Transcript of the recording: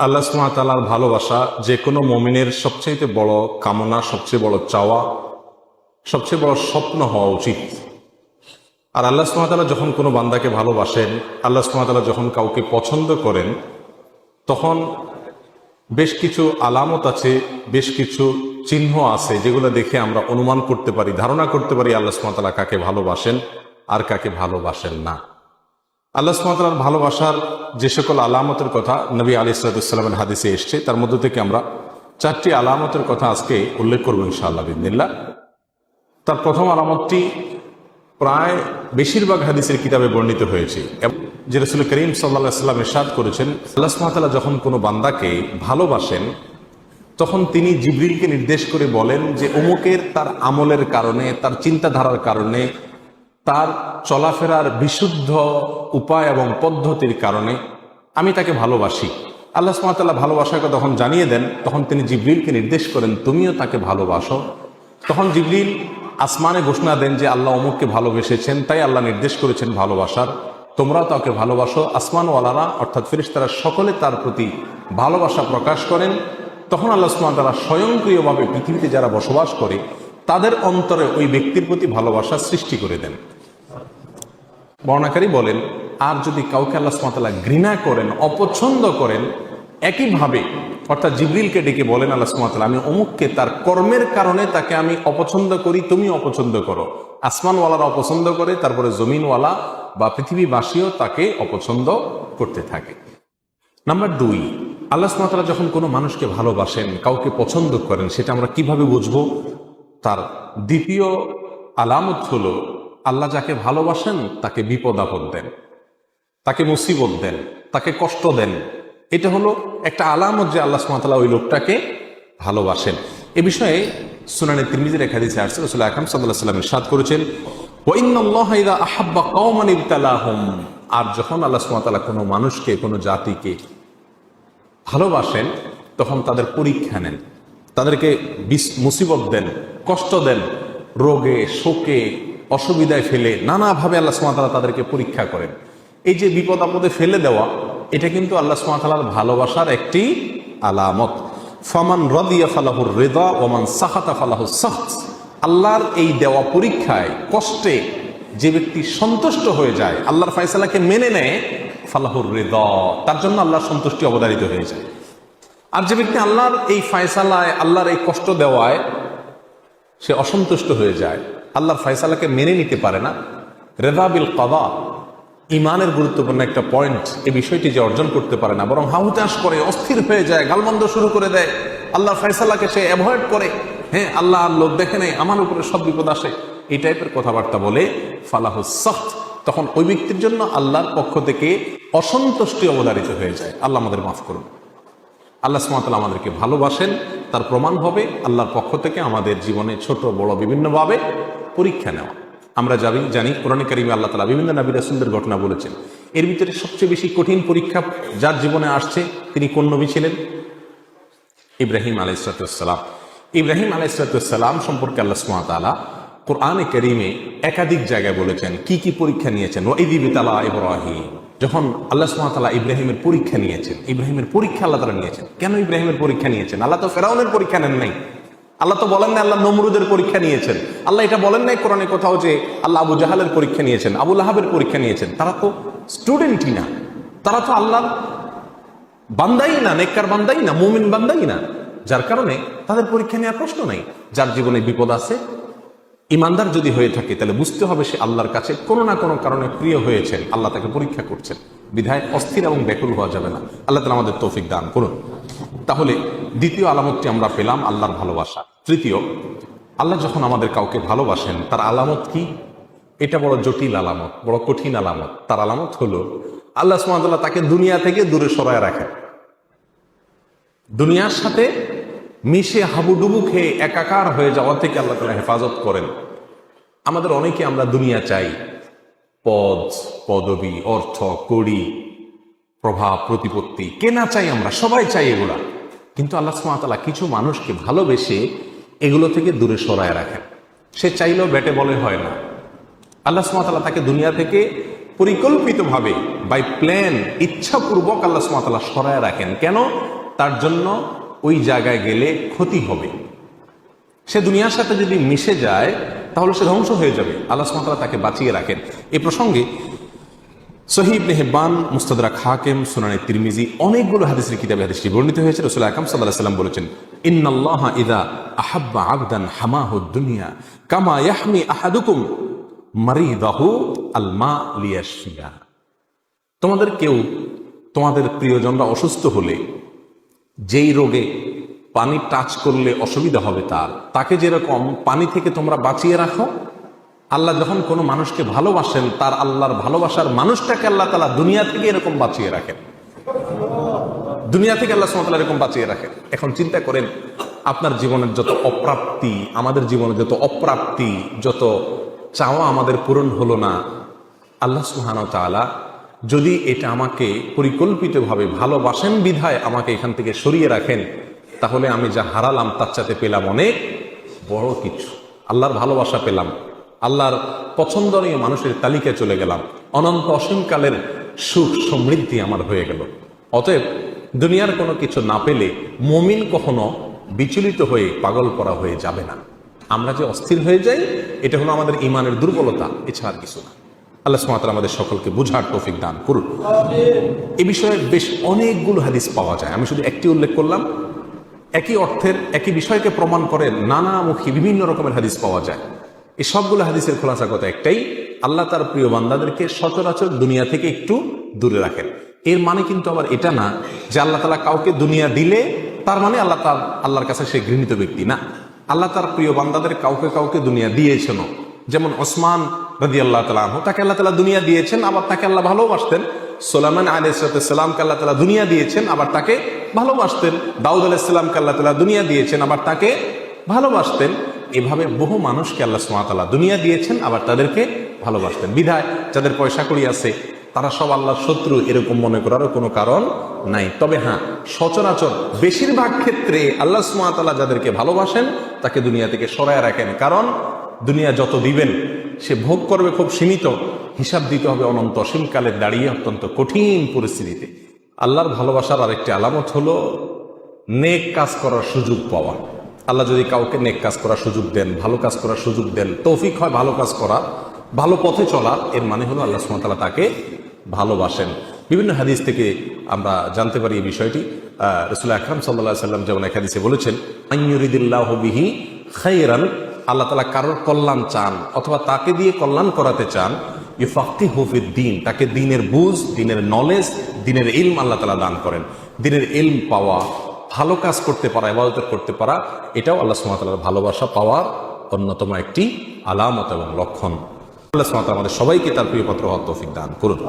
আল্লাহ সুবহানাহু ওয়া তাআলার ভালোবাসা যে কোনো মুমিনের সবচেয়ে বড় কামনা, সবচেয়ে বড় চাওয়া, সবচেয়ে বড় স্বপ্ন হওয়া উচিত। আর আল্লাহ সুবহানাহু ওয়া তাআলা যখন কোনো বান্দাকে ভালোবাসেন, আল্লাহ সুবহানাহু ওয়া তাআলা যখন কাউকে পছন্দ করেন, তখন বেশ কিছু আলামত আছে, বেশ কিছু চিহ্ন আছে যেগুলো দেখে আমরা অনুমান করতে পারি, ধারণা করতে পারি আল্লাহ সুবহানাহু ওয়া তাআলা কাকে ভালোবাসেন আর কাকে ভালোবাসেন না। আল্লাহ সুবহানাহু ওয়া তাআলার ভালোবাসার যে সকল আলামতের কথা নবী আলাইহিস সালামের হাদিসে এসেছে, তার মধ্য থেকে আমরা 4টি আলামতের কথা আজকে উল্লেখ করব ইনশাআল্লাহ বিইذنিল্লাহ। তার প্রথম আলামতটি প্রায় বেশিরভাগ হাদিসের কিতাবে বর্ণিত হয়েছে, যে রাসূল করিম সাল্লাল্লাহু আলাইহি ওয়াসাল্লাম ইরশাদ করেছেন, আল্লাহ সুবহানাহু ওয়া তাআলা যখন কোনো বান্দাকে ভালোবাসেন তখন তিনি জিবরিলকে নির্দেশ করে বলেন যে অমুকের তার আমলের কারণে, তার চিন্তাধারার কারণে, তার চলাফেরার বিশুদ্ধ উপায় এবং পদ্ধতির কারণে আমি তাকে ভালোবাসি। আল্লাহ সুবহানাহু ওয়া তাআলা ভালোবাসাকে তখন জানিয়ে দেন, তখন তিনি জিবরিলকে নির্দেশ করেন তুমিও তাকে ভালোবাসো। তখন জিবরিল আসমানে ঘোষণা দেন যে আল্লাহ অমুককে ভালোবেসেছেন, তাই আল্লাহ নির্দেশ করেছেন ভালোবাসার, তোমরাও তাকে ভালোবাসো। আসমানওয়ালারা অর্থাৎ ফেরেশতারা সকলে তার প্রতি ভালোবাসা প্রকাশ করেন। তখন আল্লাহ সুবহানাহু ওয়া তাআলা স্বয়ংক্রিয়ভাবে পৃথিবীতে যারা বসবাস করে তাদের অন্তরে ওই ব্যক্তির প্রতি ভালোবাসা সৃষ্টি করে দেন। বর্ণাকারী বলেন, আর যদি কাউকে আল্লাহ সুবহানাহু ওয়া তাআলা ঘৃণা করেন, অপছন্দ করেন, একইভাবে অর্থাৎ জিবরিলকে ডেকে বলেন আল্লাহ সুবহানাহু ওয়া তাআলা আমি অমুককে তার কর্মের কারণে তাকে আমি অপছন্দ করি, তুমি অপছন্দ করো। আসমানওয়ালারা অপছন্দ করে, তারপরে জমিনওয়ালা বা পৃথিবীবাসীও তাকে অপছন্দ করতে থাকে। নাম্বার 2, আল্লাহ সুবহানাহু ওয়া তাআলা যখন কোনো মানুষকে ভালোবাসেন, কাউকে পছন্দ করেন, সেটা আমরা কিভাবে বুঝবো? তার দ্বিতীয় আলামত হলো আল্লাহ যাকে ভালোবাসেন তাকে বিপদ আপদ দেন, তাকে মুসিবত দেন, তাকে কষ্ট দেন। এটা হলো একটা আলামত যে আল্লাহ সুবহানাহু ওয়া তাআলা ওই লোকটাকে ভালোবাসেন। এ বিষয়ে সুনানে তিরমিজির এক হাদিসে আসছে, রাসূল আকরাম সাল্লাল্লাহু আলাইহি ওয়াসাল্লাম ইরশাদ করেছেন, ওয়া ইন্নাল্লাহা ইযা আহাব্বা কওমান ইবতালাহুম, আর যখন আল্লাহ সুবহানাহু ওয়া তাআলা কোনো মানুষকে, কোনো জাতিকে ভালোবাসেন তখন তাদের পরীক্ষা নেন, তাদেরকে মুসিবত দেন, কষ্ট দেন, রোগে শোকে অসুবিধায় ফেলে নানাভাবে আল্লাহ সুবহানাহু ওয়া তাআলা তাদেরকে পরীক্ষা করেন। এই যে বিপদ আপদে ফেলে দেওয়া, এটা কিন্তু আল্লাহ সুবহানাহু ওয়া তাআলার ভালোবাসার একটি আলামত। ফামান রাদিয়া ফালাহুর রিদা ওয়া মান সাখাতা ফালাহুস সাখত, আল্লাহর এই দেওয়া পরীক্ষায়, কষ্টে যে ব্যক্তি সন্তুষ্ট হয়ে যায়, আল্লাহর ফয়সালাকে মেনে নেয়, ফালাহুর রিদা, তার জন্য আল্লাহর সন্তুষ্টি অবধারিত হয়ে যায়। আর যে ব্যক্তি আল্লাহর এই ফয়সালায়, আল্লাহর এই কষ্ট দেওয়ায় সে অসন্তুষ্ট হয়ে যায়, আল্লাহর ফয়সালাকে মেনে নিতে পারে না, রিদা বিল কাদা, ইমানের গুরুত্বপূর্ণ একটা পয়েন্ট, এই বিষয়টি যে অর্জন করতে পারে না, বরং হাহুতাশ করে, অস্থির হয়ে যায়, গালমন্দ শুরু করে দেয়, আল্লাহর ফয়সালাকে সে অ্যাভয়েড করে, হ্যাঁ আল্লাহ আর লোক দেখে নেই, আমার উপরে সব বিপদ আসে, এই টাইপের কথাবার্তা বলে, ফালাহুস সাখত, তখন ওই ব্যক্তির জন্য আল্লাহর পক্ষ থেকে অসন্তুষ্টি অবধারিত হয়ে যায়। আল্লাহ আমাদের মাফ করুন। আল্লাহ সুবহানাহু ওয়া তাআলা আমাদেরকে ভালোবাসেন, তার প্রমাণ হবে আল্লাহর পক্ষ থেকে আমাদের জীবনে ছোট বড় বিভিন্নভাবে পরীক্ষা নেওয়া। আমরা জানি কোরআনে কারিমে আল্লাহ তাআলা বিভিন্ন নবী রাসূলদের ঘটনা বলেছেন। এর ভিতরে সবচেয়ে বেশি কঠিন পরীক্ষা যার জীবনে আসছে, তিনি কোন নবী ছিলেন? ইব্রাহিম আলাইহিস সালাম। ইব্রাহিম আলাইহিস সালাম সম্পর্কে আল্লাহ সুবহানাহু ওয়া তাআলা কোরআনে কারিমে একাধিক জায়গায় বলেছেন কি কি পরীক্ষা নিয়েছেন। ওয়া ইয ইবতালা ইব্রাহিম, যখন আল্লাহ সুবহানাহু ওয়া তাআলা ইব্রাহিমের পরীক্ষা নিয়েছেন, ইব্রাহিমের পরীক্ষা আল্লাহ তাআলা নিয়েছেন। কেন ইব্রাহিমের পরীক্ষা নিয়েছেন? আল্লাহ তো ফেরাউনের পরীক্ষা নেন নাই, আল্লাহ তো বলেন না আল্লাহ নমরুদের পরীক্ষা নিয়েছেন, আল্লাহ এটা বলেন নাই কোরআনে কোথাও যে আল্লাহ আবু জাহালের পরীক্ষা নিয়েছেন, আবু লাহাবের পরীক্ষা নিয়েছেন। তারা তো স্টুডেন্টই না, তারা তো আল্লাহর বান্দাই না, নেককার বান্দাই না, মুমিন বান্দাই না, যার কারণে তাদের পরীক্ষা নেওয়ার প্রশ্ন নাই। যার জীবনে বিপদ আছে, ইমানদার যদি হয়ে থাকে, তাহলে বুঝতে হবে সে আল্লাহর কাছে কোনো না কোনো কারণে প্রিয় হয়েছেন, আল্লাহ তাকে পরীক্ষা করছেন, বিধায় অস্থির এবং ব্যাকুল হওয়া যাবে না। আল্লাহ তাআলা আমাদের তৌফিক দান করুন। তাহলে দ্বিতীয় আলামতটি আমরা পেলাম আল্লাহর ভালোবাসা। তৃতীয়, আল্লাহ যখন আমাদের কাউকে ভালোবাসেন তার আলামত কি? এটা বড় জটিল আলামত, বড় কঠিন আলামত। তার আলামত হলো আল্লাহ সুবহানাহু ওয়া তাআলা তাকে দুনিয়া থেকে দূরে সরায় রাখেন, দুনিয়ার সাথে মিশে হাবুডুবু খেয়ে একাকার হয়ে যাওয়া থেকে আল্লাহ তাআলা হেফাজত করেন। আমাদের অনেকে আমরা দুনিয়া চাই, পদ পদবি, অর্থ কড়ি, প্রভাব প্রতিপত্তি, কেনা চাই, আমরা সবাই চাই এগুলা, কিন্তু আল্লাহ সুবহানাহু ওয়া তাআলা কিছু মানুষকে ভালোবেসে এগুলো থেকে দূরে সরায় রাখেন। সে চাইলেও ব্যাটে বলে হয় না। আল্লাহ সুবহানাহু ওয়া তাআলা তাকে দুনিয়া থেকে পরিকল্পিতভাবে বাই প্ল্যান ইচ্ছাপূর্বক আল্লাহ সুবহানাহু ওয়া তাআলা সরায় রাখেন। কেন? তার জন্য ওই জায়গায় গেলে ক্ষতি হবে। সে দুনিয়ার সাথে যদি মিশে যায় তাহলে সে ধ্বংস হয়ে যাবে। আল্লাহ সুবহানাহু ওয়া তাআলা তাকে বাঁচিয়ে রাখেন। এই প্রসঙ্গে সহিহ ইবনে হিব্বান, মুস্তাদরাক হাকিম, সুনানে তিরমিজি অনেকগুলো হাদিসের কিতাবে হাদিসটি বর্ণিত হয়েছে। রাসূল আকরাম সাল্লাল্লাহু আলাইহি ওয়াসাল্লাম বলেছেন, ইন্নাল্লাহা ইযা আহাব্বা আবদান হামাহুদ দুনিয়া কামা ইয়াহমি আহাদুকুম মারিদাহু আল মা লিয়াশফিয়া। তোমাদের কেউ তোমাদের প্রিয়জনরা অসুস্থ হলে যেই রোগে পানি টাচ করলে অসুবিধা হবে তাকে যেরকম পানি থেকে তোমরা বাঁচিয়ে রাখো, আল্লাহ যখন কোনো মানুষকে ভালোবাসেন তার আল্লাহর ভালোবাসার মানুষটাকে আল্লাহ তাআলা দুনিয়া থেকে এরকম বাঁচিয়ে রাখেন। দুনিয়া থেকে আল্লাহ সুবহানাহু ওয়া তাআলা এরকম বাঁচিয়ে রাখেন। এখন চিন্তা করেন, আপনার জীবনের যত অপ্রাপ্তি, আমাদের জীবনে যত অপ্রাপ্তি, যত চাওয়া আমাদের পূরণ হলো না, আল্লাহ সুবহানাহু ওয়া তাআলা যদি এটা আমাকে পরিকল্পিতভাবে ভালোবাসেন বিধায় আমাকে এখান থেকে সরিয়ে রাখেন, তাহলে আমি যা হারালাম তার চাইতে পেলাম অনেক বড় কিছু। আল্লাহর ভালোবাসা পেলাম, আল্লাহর পছন্দনীয় মানুষের তালিকায় চলে গেলাম, অনন্ত অসীমকালের সুখ সমৃদ্ধি আমার হয়ে গেল। অতএব দুনিয়ার কোনো কিছু না পেলে মুমিন কখনো বিচলিত হয়ে পাগল করা হয়ে যাবে না। আমরা যে অস্থির হয়ে যাই, এটা হলো আমাদের ইমানের দুর্বলতা, এছাড়া আর কিছু না। আল্লাহ সুবহানাহু ওয়া তাআলা আমাদের সকলকে বুঝার তৌফিক দান করুন। এই বিষয়ে বেশ অনেকগুলো হাদিস পাওয়া যায়, আমি শুধু একটি উল্লেখ করলাম। একই অর্থের একই বিষয়কে প্রমাণ করে নানামুখী বিভিন্ন রকমের হাদিস পাওয়া যায়। এই সবগুলো হাদিসের খোলাসা কথা একটাই, আল্লাহ তার প্রিয় বান্দাদেরকে সচরাচর দুনিয়া থেকে একটু দূরে রাখেন। এর মানে কিন্তু আবার এটা না যে আল্লাহ তাআলা কাউকে দুনিয়া দিলে তার মানে আল্লাহর কাছে সে ঘৃণিত ব্যক্তি না। আল্লাহ তার প্রিয় বান্দাদের কাউকে কাউকে দুনিয়া দিয়েছেন। যেমন ওসমান রাদিয়াল্লাহু তাআলা আনহু, তাকে আল্লাহ তাআলা দুনিয়া দিয়েছেন, আবার তাকে আল্লাহ ভালোবাসতেন। সুলাইমান আলাইহিস সালামকে আল্লাহ তাআলা দুনিয়া দিয়েছেন, আবার তাকে ভালোবাসতেন। দাউদ আলাইহিস সালামকে আল্লাহ তাআলা দুনিয়া দিয়েছেন, আবার তাকে ভালোবাসতেন। এভাবে বহু মানুষকে আল্লাহ সুবহানাহু ওয়া তাআলা দুনিয়া দিয়েছেন, আবার তাদেরকে ভালোবাসতেন। বিধায় যাদের পয়সা কড়ি আছে তারা সব আল্লাহর শত্রু এরকম মনে করারও কোনো কারণ নাই। তবে হ্যাঁ, সচরাচর বেশিরভাগ ক্ষেত্রে আল্লাহ সুবহানাহু ওয়া তাআলা যাদেরকে ভালোবাসেন তাকে দুনিয়া থেকে সরায় রাখেন। কারণ দুনিয়া যত দিবেন সে ভোগ করবে খুব সীমিত, হিসাব দিতে হবে অনন্ত অসীমকালে দাঁড়িয়ে অত্যন্ত কঠিন পরিস্থিতিতে। আল্লাহর ভালোবাসার আরেকটি আলামত হলো নেক কাজ করার সুযোগ পাওয়া। আল্লাহ যদি কাউকে নেক কাজ করার সুযোগ দেন, ভালো কাজ করার সুযোগ দেন, তৌফিক হয় ভালো কাজ করা, ভালো পথে চলা, এর মানে হলো আল্লাহ সুবহানাহু ওয়া তাআলা তাকে ভালোবাসেন। বিভিন্ন হাদিস থেকে আমরা জানতে পারি এই বিষয়টি। রাসূল আকরাম সাল্লাল্লাহু আলাইহি ওয়াসাল্লাম যেমন এক হাদিসে বলেছেন, আইয়ুরিদিল্লাহু বিহি খায়রান, আল্লাহ তাআলা কারোর কল্যাণ চান অথবা তাকে দিয়ে কল্যাণ করাতে চান, ইউফাক্কিহু ফিদ্দীন, তাকে দ্বীনের বুঝ, দ্বীনের নলেজ, দ্বীনের ইলম আল্লাহ তাআলা দান করেন। দ্বীনের ইলম পাওয়া, ভালো কাজ করতে পারা, ইবাদত করতে পারা, এটাও আল্লাহ সুবহানাহু ওয়া তাআলার ভালোবাসা পাওয়ার অন্যতম একটি আলামত এবং লক্ষণ। আল্লাহ সুবহানাহু ওয়া তাআলা আমাদের সবাইকে তার প্রিয় পাত্র হওয়ার তৌফিক দান করুন।